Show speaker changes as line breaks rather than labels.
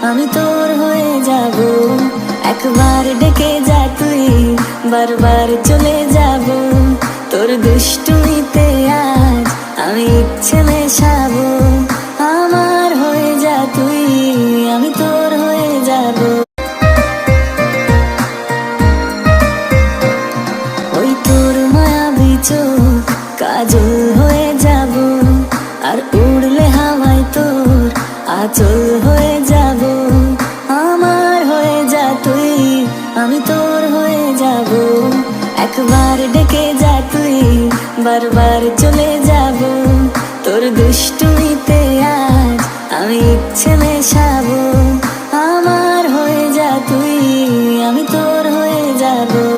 আমি তোর হয়ে যাব। একবার ডেকে যা তুই, বারবার চলে যাব। তোর দুষ্টুমিতে আজ আমি ইচ্ছে মেশাবো। আমার হয়ে যা তুই, আমি তোর হয়ে যাব। ওই তোর মায়াবী চোখ কাজল হয়ে যাব। আর উড়লে হাওয়ায় তোর আঁচল হয়ে যাব। আমার হয়ে যা তুই, আমি তোর হয়ে যাব। একবার ডেকে যা তুই, বারবার চলে যাব। তোর দুষ্টুমিতে আজ আমি ইচ্ছে মেশাবো। আমার হয়ে যা তুই, আমি তোর হয়ে যাব।